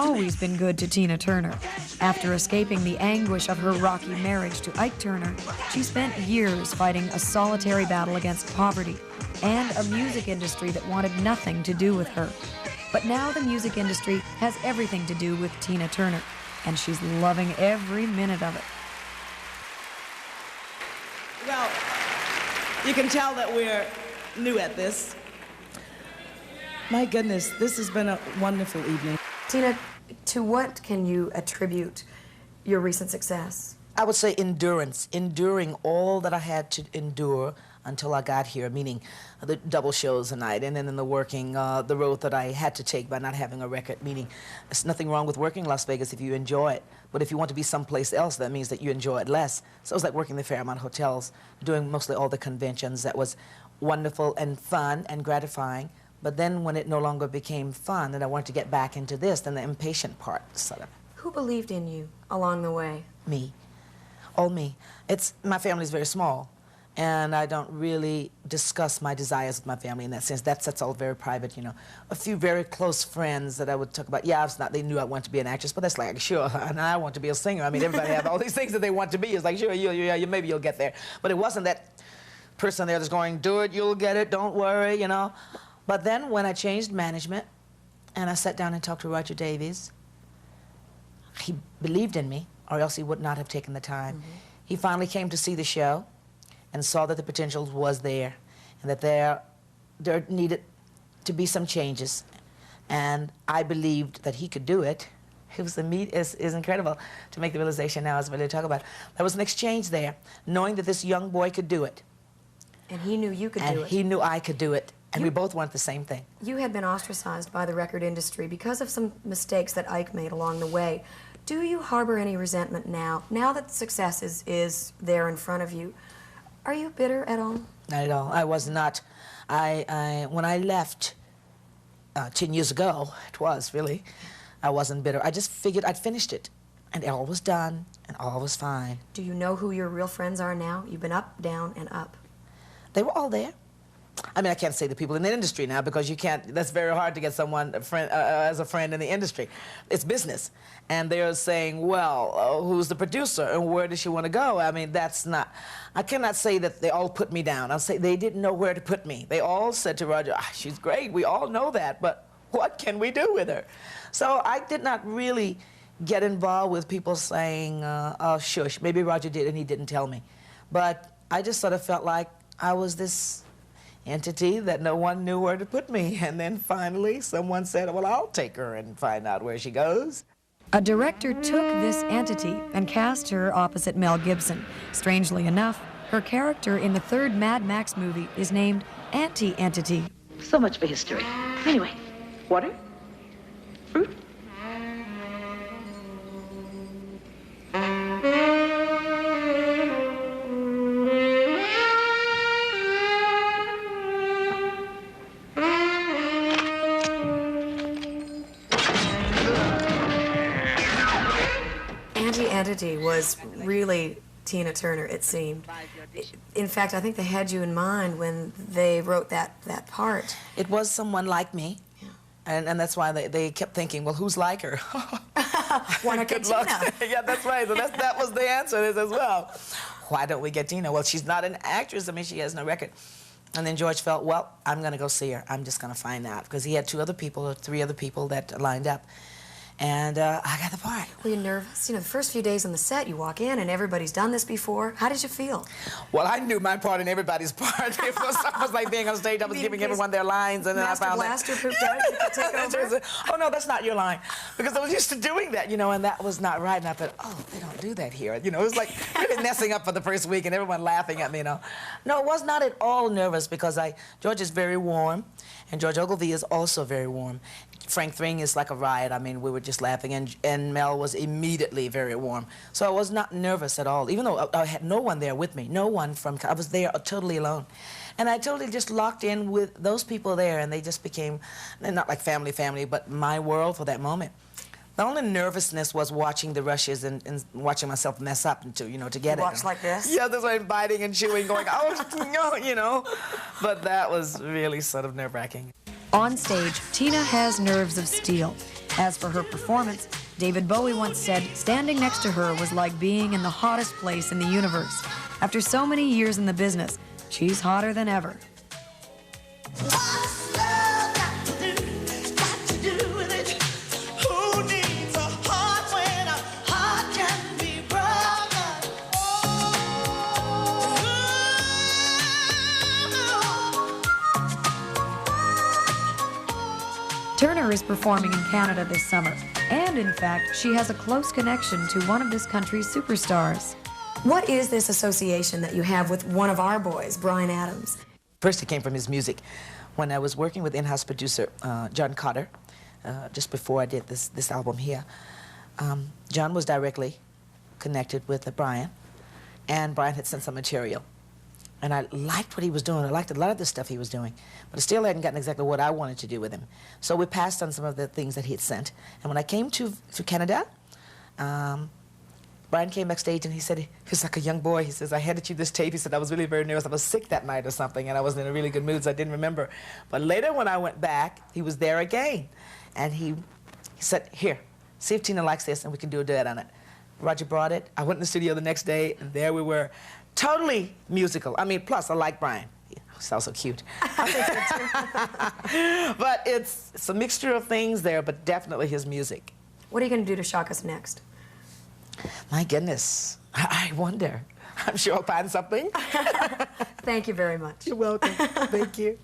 always been good to Tina Turner. After escaping the anguish of her rocky marriage to Ike Turner, she spent years fighting a solitary battle against poverty and a music industry that wanted nothing to do with her. But now the music industry has everything to do with Tina Turner, and she's loving every minute of it. Well, you can tell that we're new at this. My goodness, this has been a wonderful evening. Tina, to what can you attribute your recent success? I would say endurance, enduring all that I had to endure until I got here, meaning the double shows a night, and then in the working, the road that I had to take by not having a record, meaning there's nothing wrong with working Las Vegas if you enjoy it, but if you want to be someplace else, that means that you enjoy it less. So it was like working the Fairmont hotels, doing mostly all the conventions. That was wonderful and fun and gratifying, but then when it no longer became fun and I wanted to get back into this, then the impatient part sort of. Who believed in you along the way? Me. All me. My family's very small, and I don't really discuss my desires with my family in that sense. That's all very private, you know. A few very close friends that I would talk about, yeah, it's not, they knew I wanted to be an actress, but that's like, sure, and I want to be a singer. I mean, everybody has all these things that they want to be. It's like, sure, maybe you'll get there. But it wasn't that person there that's going, do it, you'll get it, don't worry, you know. But then when I changed management, and I sat down and talked to Roger Davies, he believed in me, or else he would not have taken the time. Mm-hmm. He finally came to see the show and saw that the potential was there and that there needed to be some changes. And I believed that he could do it. It was is incredible to make the realization now as we really talk about it. There was an exchange there, knowing that this young boy could do it. And he knew you could do it. And he knew I could do it. And we both wanted the same thing. You had been ostracized by the record industry because of some mistakes that Ike made along the way. Do you harbor any resentment now that success is there in front of you? Are you bitter at all? Not at all. I was not. When I left 10 years ago, it was really, I wasn't bitter. I just figured I'd finished it, and all was done, and all was fine. Do you know who your real friends are now? You've been up, down, and up. They were all there. I mean, I can't say the people in the industry now because you can't, that's very hard to get someone as a friend in the industry. It's business. And they're saying, well, who's the producer and where does she want to go? I mean, that's not, I cannot say that they all put me down. I'll say they didn't know where to put me. They all said to Roger, she's great, we all know that, but what can we do with her? So I did not really get involved with people saying, oh, shush, maybe Roger did and he didn't tell me. But I just sort of felt like I was this entity that no one knew where to put me. And then finally someone said, well, I'll take her and find out where she goes. A director took this entity and cast her opposite Mel Gibson. Strangely enough, her character in the third Mad Max movie is named Anti-Entity. So much for history. Anyway, water? Fruit? Anti-Entity was really Tina Turner, it seemed. In fact, I think they had you in mind when they wrote that part. It was someone like me. Yeah. And that's why they kept thinking, well, who's like her? Why not get Tina? Yeah, that's right. So that was the answer as well. Why don't we get Tina? Well, she's not an actress. I mean, she has no record. And then George felt, well, I'm going to go see her. I'm just going to find out. Because he had 2 other people or 3 other people that lined up. And I got the part. Were you nervous? You know, the first few days on the set, you walk in and everybody's done this before. How did you feel? Well, I knew my part and everybody's part. It was almost like being on stage. I was giving everyone their lines, and then I found Blaster pooped out. You could take over. Oh no, that's not your line, because I was used to doing that, you know, and that was not right. And I thought, oh, they don't do that here. You know, it was like really messing up for the first week, and everyone laughing at me. You know, no, it was not at all nervous because George is very warm, and George Ogilvy is also very warm. Frank Thring is like a riot. I mean, we were just laughing, and Mel was immediately very warm. So I was not nervous at all, even though I had no one there with me, no one I was there totally alone. And I totally just locked in with those people there, and they just became, not like family, but my world for that moment. The only nervousness was watching the rushes and watching myself mess up to get it. Watch like this? Yeah, this way, biting and chewing, going, oh, no, you know. But that was really sort of nerve-wracking. On stage, Tina has nerves of steel. As for her performance, David Bowie once said standing next to her was like being in the hottest place in the universe. After so many years in the business, she's hotter than ever. Turner is performing in Canada this summer, and in fact, she has a close connection to one of this country's superstars. What is this association that you have with one of our boys, Bryan Adams? First, it came from his music. When I was working with in-house producer John Cotter, just before I did this album here, John was directly connected with Bryan, and Bryan had sent some material. And I liked what he was doing. I liked a lot of the stuff he was doing. But I still hadn't gotten exactly what I wanted to do with him. So we passed on some of the things that he had sent. And when I came to Canada, Bryan came backstage and he said, he was like a young boy. He says, I handed you this tape. He said, I was really very nervous. I was sick that night or something, and I wasn't in a really good mood, so I didn't remember. But later when I went back, he was there again. And he said, here, see if Tina likes this, and we can do a duet on it. Roger brought it. I went in the studio the next day, and there we were. Totally musical. I mean, plus, I like Bryan. He's also cute. But it's a mixture of things there, but definitely his music. What are you going to do to shock us next? My goodness. I wonder. I'm sure I'll find something. Thank you very much. You're welcome. Thank you.